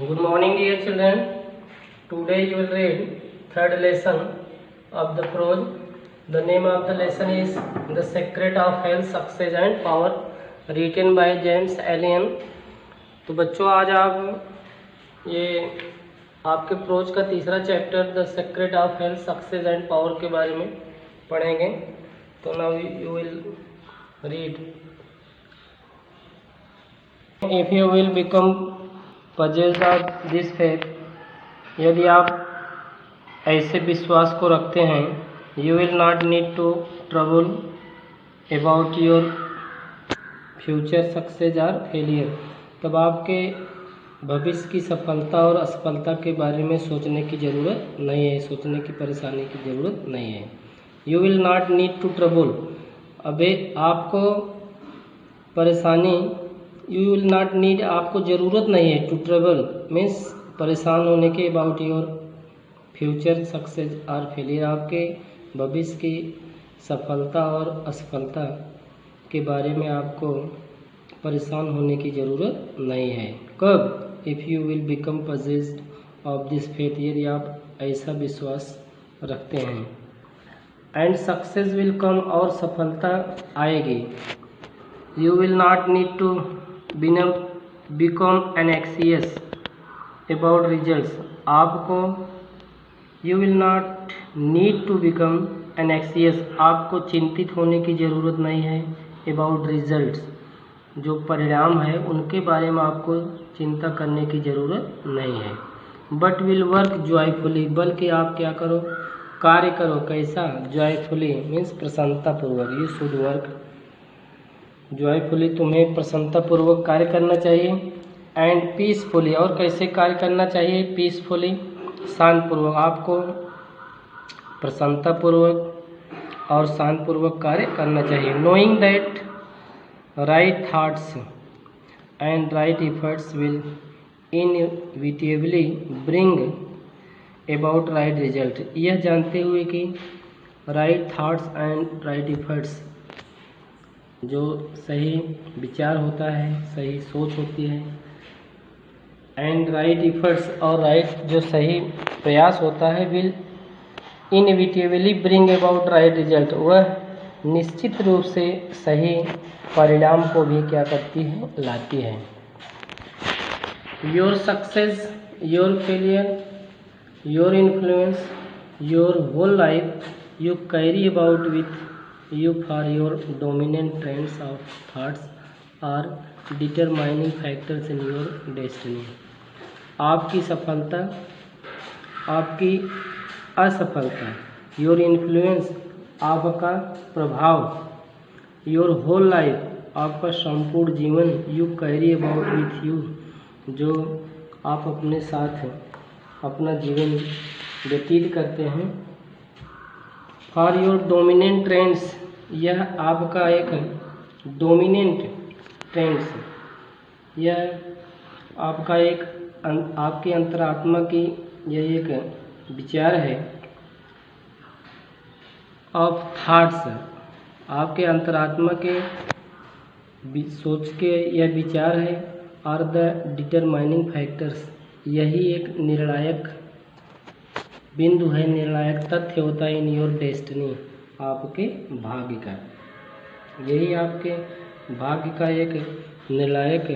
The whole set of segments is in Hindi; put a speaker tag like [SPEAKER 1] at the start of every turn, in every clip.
[SPEAKER 1] Good morning, dear children. Today you will read third lesson of the prose. The name of the lesson is The Secret of Health, Success and Power, written by James Allen. तो बच्चों आज आप ये आपके प्रोज का तीसरा chapter the secret of health success and power के बारे में पढ़ेंगे. तो now you will read. If you will become possessed of this faith, यदि आप ऐसे विश्वास को रखते हैं, you will not need to trouble about your future success or failure, तब आपके भविष्य की सफलता और असफलता के बारे में सोचने की ज़रूरत नहीं है, सोचने की परेशानी की ज़रूरत नहीं है. You will not need to trouble, अबे आपको परेशानी, यू विल नॉट नीड, आपको ज़रूरत नहीं है, टू ट्रेवल मीन्स परेशान होने के, अबाउट योर फ्यूचर सक्सेस और फेलियर, आपके भविष्य की सफलता और असफलता के बारे में आपको परेशान होने की ज़रूरत नहीं है. कब? If you will become possessed of this faith, यदि आप ऐसा विश्वास रखते हैं. एंड सक्सेस विल कम, और सफलता आएगी. You will not need to become anxious about results, आपको you will not need to become anxious, आपको चिंतित होने की ज़रूरत नहीं है about results, जो परिणाम है उनके बारे में आपको चिंता करने की ज़रूरत नहीं है. but will work joyfully, बल्कि आप क्या करो, कार्य करो. कैसा? joyfully मीन्स प्रसन्नतापूर्वक. you should work जॉयफुली, तुम्हें प्रसन्नतापूर्वक कार्य करना चाहिए. एंड पीसफुली, और कैसे कार्य करना चाहिए? पीसफुली, शांतपूर्वक. आपको प्रसन्नतापूर्वक और शांतपूर्वक कार्य करना चाहिए. Knowing that right thoughts and right efforts will inevitably bring about right result, यह जानते हुए कि right thoughts and right efforts, जो सही विचार होता है, सही सोच होती है, एंड राइट एफर्ट्स, और राइट जो सही प्रयास होता है, will inevitably bring about right result, वह निश्चित रूप से सही परिणाम को भी क्या करती है? लाती है. Your success, your failure, your influence, your whole life you carry about with you for your dominant trends of thoughts are determining factors in your destiny. आपकी सफलता, आपकी असफलता, your influence, आपका प्रभाव, your whole life, आपका संपूर्ण जीवन, you carry about with you, जो आप अपने साथ अपना जीवन व्यतीत करते हैं. for your dominant trends, यह आपका एक डोमिनेंट ट्रेंड्स, यह आपका एक आपकी अंतरात्मा की यह एक विचार है. ऑफ थॉट्स, आपके अंतरात्मा के सोच के यह विचार है. और द डिटरमाइनिंग फैक्टर्स, यही एक निर्णायक बिंदु है, निर्णायक तथ्य होता है. इन योर डेस्टिनी, आपके भाग्य का, यही आपके भाग्य का एक निर्णायक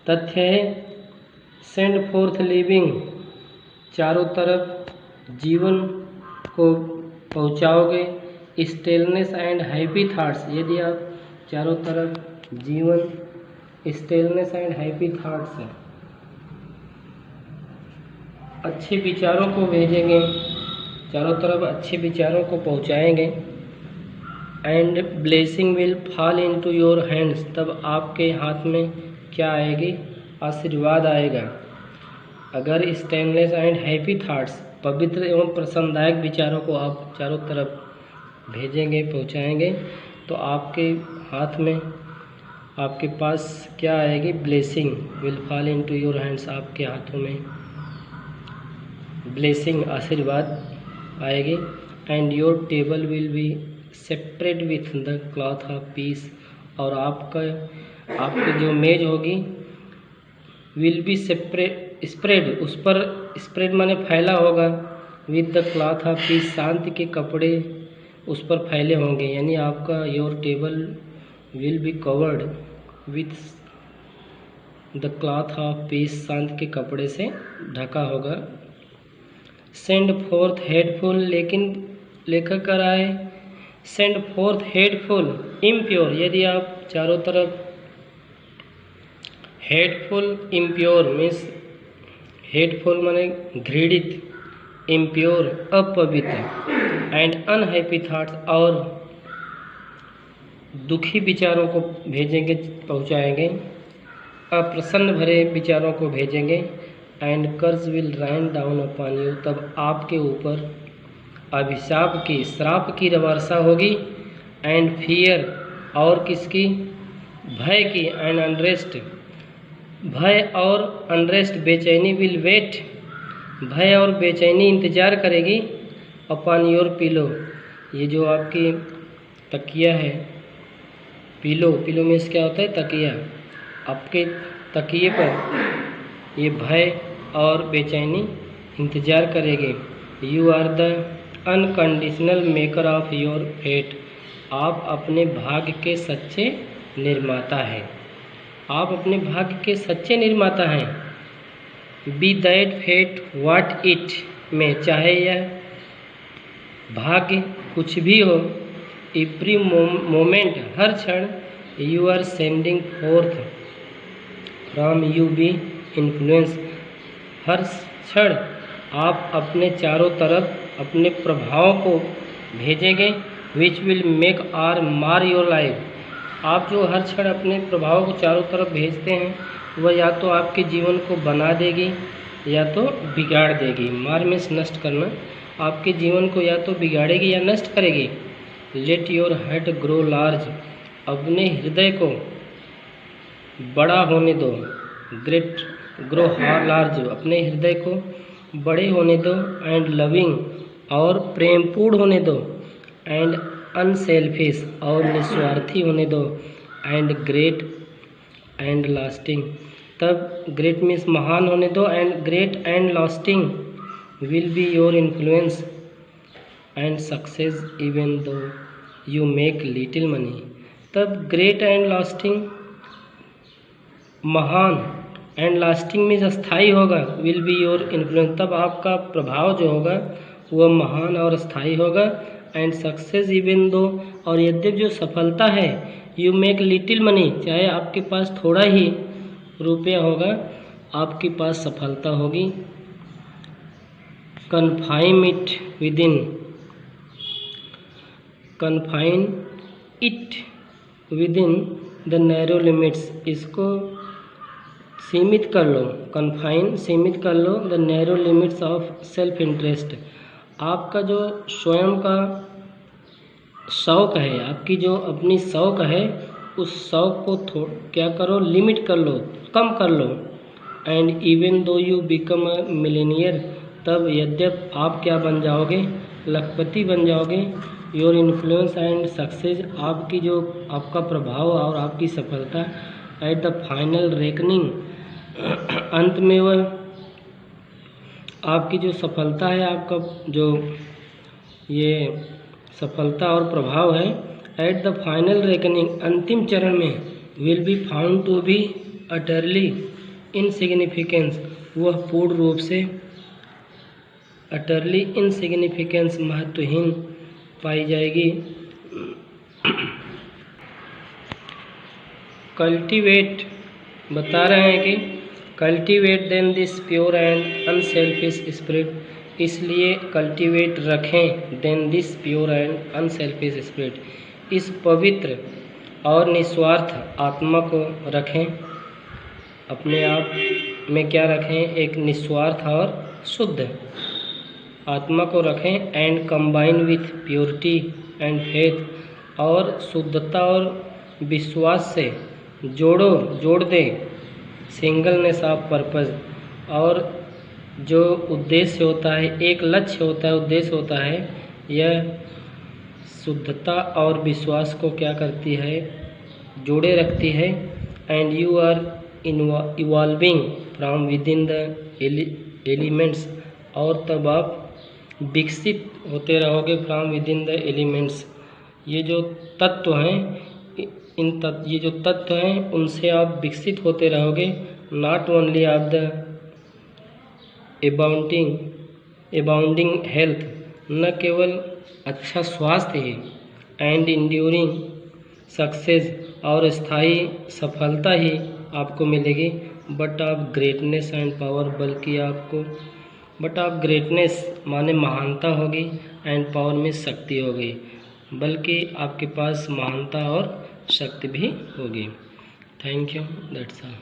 [SPEAKER 1] तथ्य है. सेंड फोर्थ लिविंग, चारों तरफ जीवन को पहुंचाओगे. स्टेलनेस एंड हैप्पी थॉट्स, यदि आप चारों तरफ जीवन, स्टेलनेस एंड हैप्पी थॉट्स, अच्छे विचारों को भेजेंगे, चारों तरफ अच्छे विचारों को पहुंचाएंगे. And blessing will fall into your hands, तब आपके हाथ में क्या आएगी? आशीर्वाद आएगा. अगर स्टेनलेस एंड हैप्पी थॉट्स, पवित्र एवं प्रसन्नदायक विचारों को आप चारों तरफ भेजेंगे, पहुंचाएंगे, तो आपके हाथ में, आपके पास क्या आएगी? Blessing will fall into your hands, आपके हाथों में ब्लेसिंग, आशीर्वाद आएगी. And your table will B separate with the cloth of piece, और आपकी जो मेज होगी विल बी सेपरेट स्प्रेड, उस पर स्प्रेड माने फैला होगा, with the cloth of peace, शांति के कपड़े उस पर फैले होंगे, यानी आपका your table will be covered with the cloth of peace, शांति के कपड़े से ढका होगा। सेंड फोर्थ हेडफुल, लेकिन लेखक कर रहा है सेंड फोर्थ हेडफुल इम्प्योर, यदि आप चारों तरफ हेडफुल इम्प्योर मीन्स हेडफुल माने घृणित, इम्प्योर अपवित्र, एंड अनहैप्पी थाट्स और दुखी विचारों को भेजेंगे, पहुंचाएंगे, अप्रसन्न भरे विचारों को भेजेंगे, and curse will rain down upon you, तब आपके ऊपर अभिशाप की, श्राप की वर्षा होगी, एंड फियर और किसकी, भय की, एंड अनरेस्ट, भय और अनरेस्ट बेचैनी, विल वेट, भय और बेचैनी इंतजार करेगी, अपॉन योर पिलो, ये जो आपकी तकिया है, पिलो, पिलो मीन्स क्या होता है, तकिया, आपके तकिए पर ये भय और बेचैनी इंतजार करेगी। You are the unconditional maker of your fate, आप अपने भाग्य के सच्चे निर्माता हैं, आप अपने भाग्य के सच्चे निर्माता हैं। Be that fate what it may, चाहे यह भाग्य कुछ भी हो, एवरी मोमेंट, हर क्षण, you are sending forth from you be influence, हर क्षण आप अपने चारों तरफ अपने प्रभाव को भेजेंगे, which will make or mar your life, आप जो हर क्षण अपने प्रभाव को चारों तरफ भेजते हैं वह या तो आपके जीवन को बना देगी या तो बिगाड़ देगी। मार मीन्स नष्ट करना, आपके जीवन को या तो बिगाड़ेगी या नष्ट करेगी। Let your heart grow large, अपने हृदय को बड़ा होने दो, ग्रेट ग्रो लार्ज, अपने हृदय को बड़े होने दो, एंड लविंग और प्रेमपूर्ण होने दो, एंड अनसेल्फिश और निस्वार्थी होने दो, एंड ग्रेट एंड लास्टिंग, तब ग्रेट मीन्स महान होने दो, and great and lasting will be your influence and success even though you make little money, तब ग्रेट एंड लास्टिंग, महान, एंड लास्टिंग मीन्स स्थायी होगा, विल बी योर इन्फ्लुएंस, तब आपका प्रभाव जो होगा वह महान और स्थायी होगा, एंड सक्सेस इवन दो, और यद्यप जो सफलता है, यू मेक लिटिल मनी, चाहे आपके पास थोड़ा ही रुपया होगा, आपके पास सफलता होगी। Confine it within, confine it within the narrow limits, इसको सीमित कर लो, कन्फाइन सीमित कर लो, the narrow limits of self interest, आपका जो स्वयं का शौक़ है, आपकी जो अपनी शौक़ है, उस शौक़ को क्या करो, लिमिट कर लो, कम कर लो, and even though you become a millionaire, तब यद्यप आप क्या बन जाओगे, लखपति बन जाओगे। योर इन्फ्लुएंस एंड सक्सेस, आपकी जो आपका प्रभाव और आपकी सफलता, एट द फाइनल रेकनिंग, अंत में वह आपकी जो सफलता है, आपका जो ये सफलता और प्रभाव है, एट द फाइनल रेकनिंग, अंतिम चरण में, will be found to be utterly insignificance, वह पूर्ण रूप से अटरली इनसिग्निफिकेंस, महत्वहीन पाई जाएगी। कल्टिवेट बता रहे हैं कि cultivate then this pure and unselfish spirit, इसलिए कल्टिवेट रखें, then this pure and unselfish spirit, इस पवित्र और निस्वार्थ आत्मा को रखें, अपने आप में क्या रखें, एक निस्वार्थ और शुद्ध आत्मा को रखें, and combine with purity and faith, और शुद्धता और विश्वास से जोड़ दें, सिंगलनेस ऑफ पर्पस, और जो उद्देश्य होता है, एक लक्ष्य होता है, उद्देश्य होता है, यह शुद्धता और विश्वास को क्या करती है, जोड़े रखती है। And you are evolving from within the elements, और तब आप विकसित होते रहोगे from within the elements. ये जो तत्व हैं, ये जो तत्व हैं उनसे आप विकसित होते रहोगे। Not only of the abounding health, न केवल अच्छा स्वास्थ्य ही एंड इंड्यूरिंग सक्सेस, और स्थायी सफलता ही आपको मिलेगी, but of greatness and power, but of greatness माने महानता होगी, एंड पावर में शक्ति होगी, बल्कि आपके पास महानता और शक्ति भी होगी। Thank you, that's all.